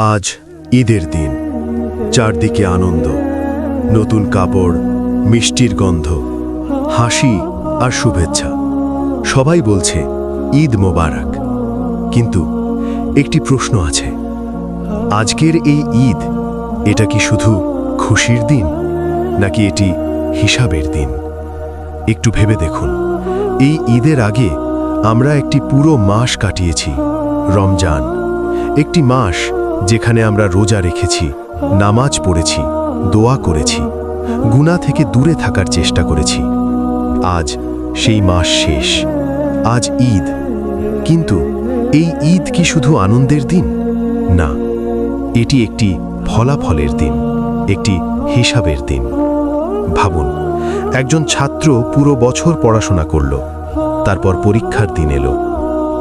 আজ ঈদের দিন, চারদিকে আনন্দ, নতুন কাপড়, মিষ্টির গন্ধ, হাসি আর শুভেচ্ছা। সবাই বলছে ঈদ মোবারক। কিন্তু একটি প্রশ্ন আছে, আজকের এই ঈদ, এটা কি শুধু খুশির দিন নাকি এটি হিসাবের দিন? একটু ভেবে দেখুন, এই ঈদের আগে আমরা একটি পুরো মাস কাটিয়েছি, রমজান। একটি মাস যেখানে আমরা রোজা রেখেছি, নামাজ পড়েছি, দোয়া করেছি, গুনাহ থেকে দূরে থাকার চেষ্টা করেছি। আজ সেই মাস শেষ, আজ ঈদ। কিন্তু এই ঈদ কি শুধু আনন্দের দিন? না, এটি একটি ফলাফলের দিন, একটি হিসাবের দিন। ভাবুন, একজন ছাত্র পুরো বছর পড়াশোনা করল, তারপর পরীক্ষার দিন এলো,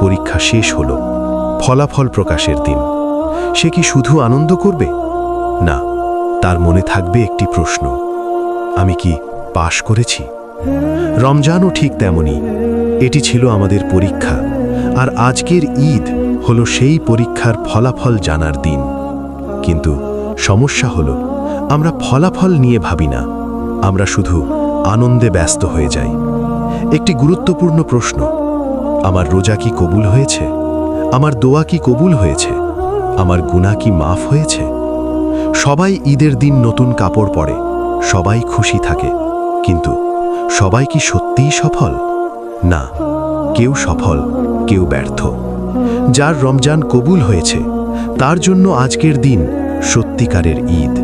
পরীক্ষা শেষ হলো, ফলাফল প্রকাশের দিন। সে কি শুধু আনন্দ করবে? না, তার মনে থাকবে একটি প্রশ্ন, আমি কি পাশ করেছি? রমজানও ঠিক তেমনি, এটি ছিল আমাদের পরীক্ষা, আর আজকের ঈদ হলো সেই পরীক্ষার ফলাফল জানার দিন। কিন্তু সমস্যা হলো, আমরা ফলাফল নিয়ে ভাবি না, আমরা শুধু আনন্দে ব্যস্ত হয়ে যাই। একটি গুরুত্বপূর্ণ প্রশ্ন, আমার রোজা কি কবুল হয়েছে? আমার দোয়া কি কবুল হয়েছে? আমার গুনাহ কি মাফ হয়েছে? সবাই ঈদের দিন নতুন কাপড় পরে, সবাই খুশি থাকে, কিন্তু সবাই কি সত্যিই সফল? না, কেউ সফল, কেউ ব্যর্থ। যার রমজান কবুল হয়েছে, তার জন্য আজকের দিন সত্যিকারের ঈদ।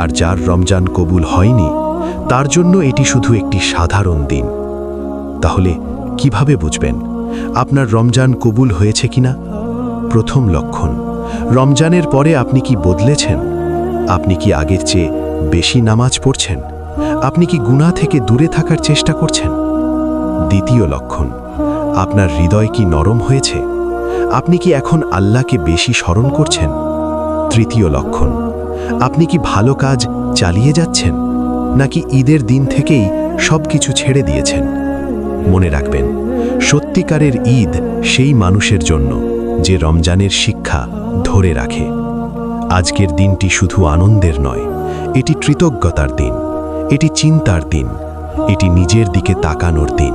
আর যার রমজান কবুল হয়নি, তার জন্য এটি শুধু একটি সাধারণ দিন। তাহলে কিভাবে বুঝবেন আপনার রমজান কবুল হয়েছে কিনা? প্রথম লক্ষণ, রমজানের পরে আপনি কি বদলেছেন? আপনি কি আগের চেয়ে বেশি নামাজ পড়ছেন? আপনি কি গুনাহ থেকে দূরে থাকার চেষ্টা করছেন? দ্বিতীয় লক্ষণ, আপনার হৃদয় কি নরম হয়েছে? আপনি কি এখন আল্লাহকে বেশি স্মরণ করছেন? তৃতীয় লক্ষণ, আপনি কি ভালো কাজ চালিয়ে যাচ্ছেন, নাকি ঈদের দিন থেকেই সবকিছু ছেড়ে দিয়েছেন? মনে রাখবেন, সত্যিকারের ঈদ সেই মানুষের জন্য যে রমজানের শিক্ষা ধরে রাখে। আজকের দিনটি শুধু আনন্দের নয়, এটি কৃতজ্ঞতার দিন, এটি চিন্তার দিন, এটি নিজের দিকে তাকানোর দিন।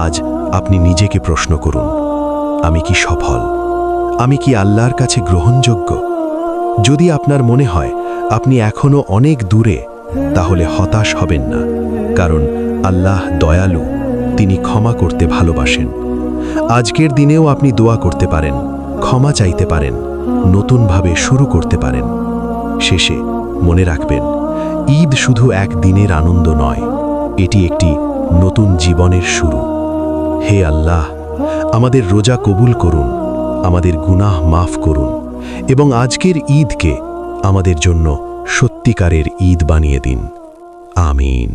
আজ আপনি নিজেকে প্রশ্ন করুন, আমি কি সফল? আমি কি আল্লাহর কাছে গ্রহণযোগ্য? যদি আপনার মনে হয় আপনি এখনো অনেক দূরে, তাহলে হতাশ হবেন না, কারণ আল্লাহ দয়ালু, তিনি ক্ষমা করতে ভালোবাসেন। আজকের দিনেও আপনি দোয়া করতে পারেন, ক্ষমা চাইতে পারেন, নতুনভাবে শুরু করতে পারেন। শেষে মনে রাখবেন, ঈদ শুধু এক দিনের আনন্দ নয়, এটি একটি নতুন জীবনের শুরু। হে আল্লাহ, আমাদের রোজা কবুল করুন, আমাদের গুনাহ মাফ করুন, এবং আজকের ঈদকে আমাদের জন্য সত্যিকারের ঈদ বানিয়ে দিন। আমিন।